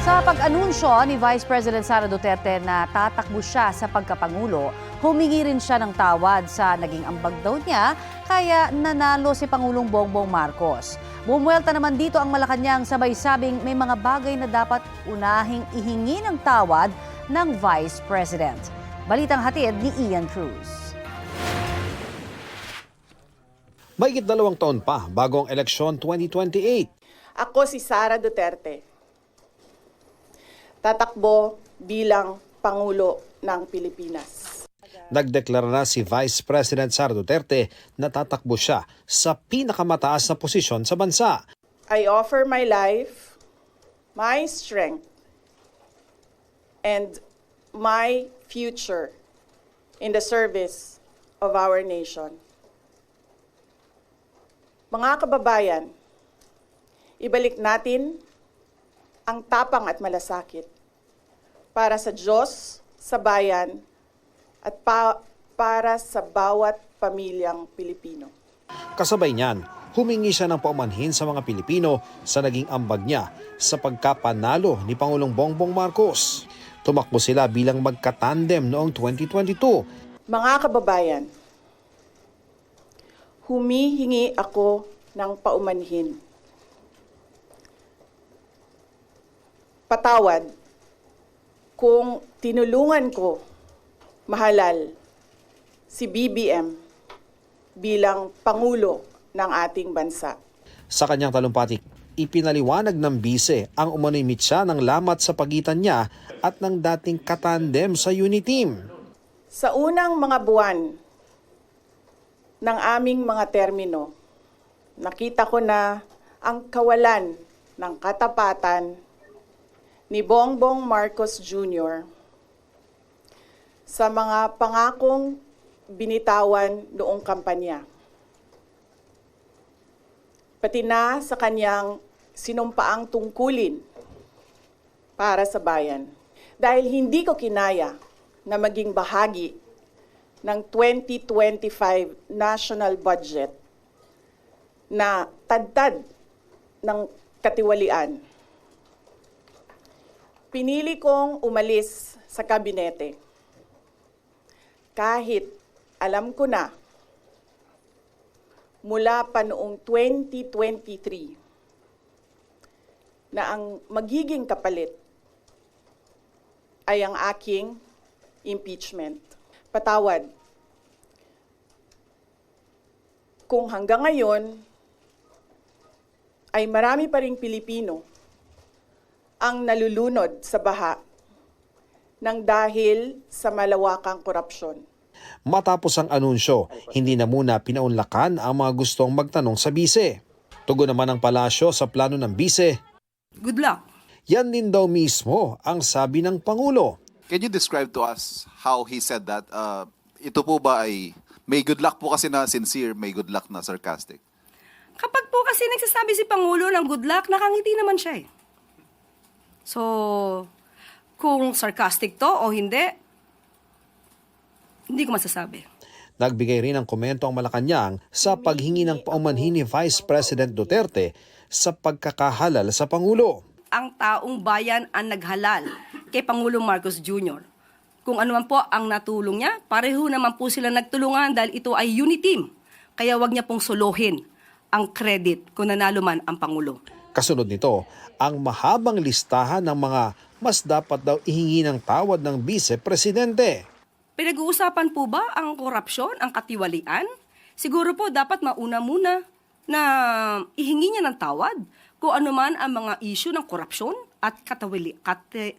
Sa pag-anunsyo ni Vice President Sara Duterte na tatakbo siya sa pagkapangulo, humingi rin siya ng tawad sa naging ambag daw niya kaya nanalo si Pangulong Bongbong Marcos. Bumuelta naman dito ang Malacanang sabay sabing may mga bagay na dapat unahing ihingi ng tawad ng Vice President. Balitang hatid ni Ian Cruz. Mahigit 2 taon pa bago ang eleksyon 2028. Ako si Sara Duterte. Tatakbo bilang Pangulo ng Pilipinas. Nagdeklara na si Vice President Sara Duterte na tatakbo siya sa pinakamataas na posisyon sa bansa. I offer my life, my strength, and my future in the service of our nation. Mga kababayan, ibalik natin ang tapang at malasakit para sa Diyos, sa bayan, at para sa bawat pamilyang Pilipino. Kasabay niyan, humingi siya ng paumanhin sa mga Pilipino sa naging ambag niya sa pagkapanalo ni Pangulong Bongbong Marcos. Tumakbo sila bilang magkatandem noong 2022. Mga kababayan, humihingi ako ng paumanhin. Patawad kung tinulungan ko mahalal si BBM bilang Pangulo ng ating bansa. Sa kanyang talumpati, ipinaliwanag ng bise ang umano'y mitya ng lamat sa pagitan niya at ng dating katandem sa Uniteam. Sa unang mga buwan ng aming mga termino, nakita ko na ang kawalan ng katapatan ni Bongbong Marcos Jr. sa mga pangakong binitawan noong kampanya. Pati na sa kanyang sinumpaang tungkulin para sa bayan. Dahil hindi ko kinaya na maging bahagi ng 2025 national budget na tadtad ng katiwalian. Pinili kong umalis sa kabinete kahit alam ko na mula pa noong 2023 na ang magiging kapalit ay ang aking impeachment. Patawad kung hanggang ngayon ay marami pa ring Pilipino ang nalulunod sa baha ng dahil sa malawakang korupsyon. Matapos ang anunsyo, hindi na muna pinaunlakan ang mga gustong magtanong sa bise. Tugon naman ang palasyo sa plano ng bise. Good luck. Yan din daw mismo ang sabi ng Pangulo. Can you describe to us how he said that? Ito po ba ay may good luck po kasi na sincere, may good luck na sarcastic? Kapag po kasi nagsasabi si Pangulo ng good luck, nakangiti naman siya eh. So, kung sarcastic to o hindi ko masasabi. Nagbigay rin ng komento ang Malacanang sa paghingi ng paumanhin ni Vice President Duterte sa pagkakahalal sa Pangulo. Ang taong bayan ang naghalal kay Pangulong Marcos Jr. Kung ano man po ang natulong niya, pareho naman po sila nagtulungan dahil ito ay uniteam. Kaya wag niya pong suluhin ang credit kung nanalo man ang Pangulo. Kasunod nito, ang mahabang listahan ng mga mas dapat daw ihingi ng tawad ng Vice-Presidente. Pinag-uusapan po ba ang korupsyon, ang katiwalian? Siguro po dapat mauna muna na ihingi niya ng tawad kung ano man ang mga issue ng korupsyon at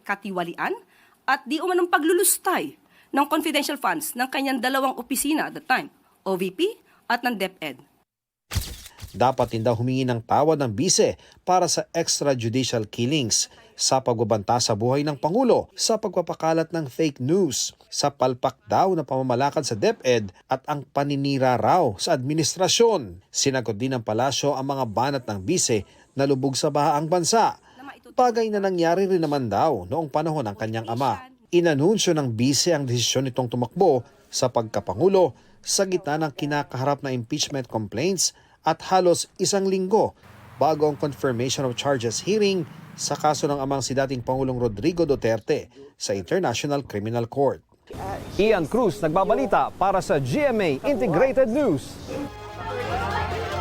katiwalian at di umanong paglulustay ng confidential funds ng kanyang dalawang opisina at the time, OVP at ng DepEd. Dapat din daw humingi ng tawad ng bise para sa extrajudicial killings, sa pagbabanta sa buhay ng Pangulo, sa pagpapakalat ng fake news, sa palpak daw na pamamalakad sa DepEd at ang paninira raw sa administrasyon. Sinagot din ng palasyo ang mga banat ng bise na lubog sa baha ang bansa. Bagay na nangyari rin naman daw noong panahon ng kanyang ama. Inanunsyo ng bise ang desisyon nitong tumakbo sa pagkapangulo sa gitna ng kinakaharap na impeachment complaints at halos 1 linggo bago ang confirmation of charges hearing sa kaso ng amang si dating Pangulong Rodrigo Duterte sa International Criminal Court. Ian Cruz nagbabalita para sa GMA Integrated News.